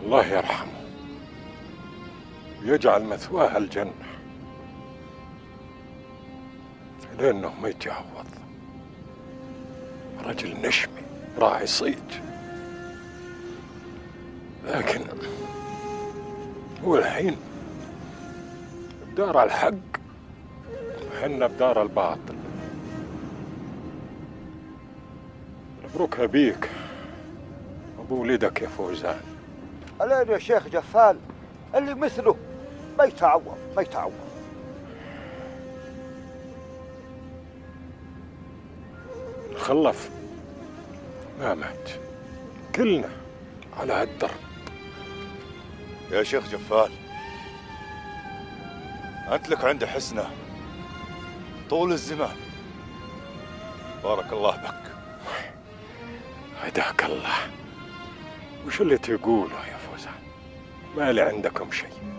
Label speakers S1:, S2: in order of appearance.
S1: الله يرحمه ويجعل مثواه الجنة، لأنه ما يتعوض. رجل نشمي راعي صيد، لكن هو الحين بدار الحق وحنا بدار الباطل. مبروك أبيك أبو ولدك يا فوزان.
S2: الين يا شيخ جفال، اللي مثله ما يتعوض ما يتعوض.
S1: الخلف ما مات، كلنا على هالدرب.
S3: يا شيخ جفال، أنت لك عند حسنة طول الزمان، بارك الله بك.
S1: هداك الله. وش اللي تقوله يا فوزان؟ ما لي عندكم شيء.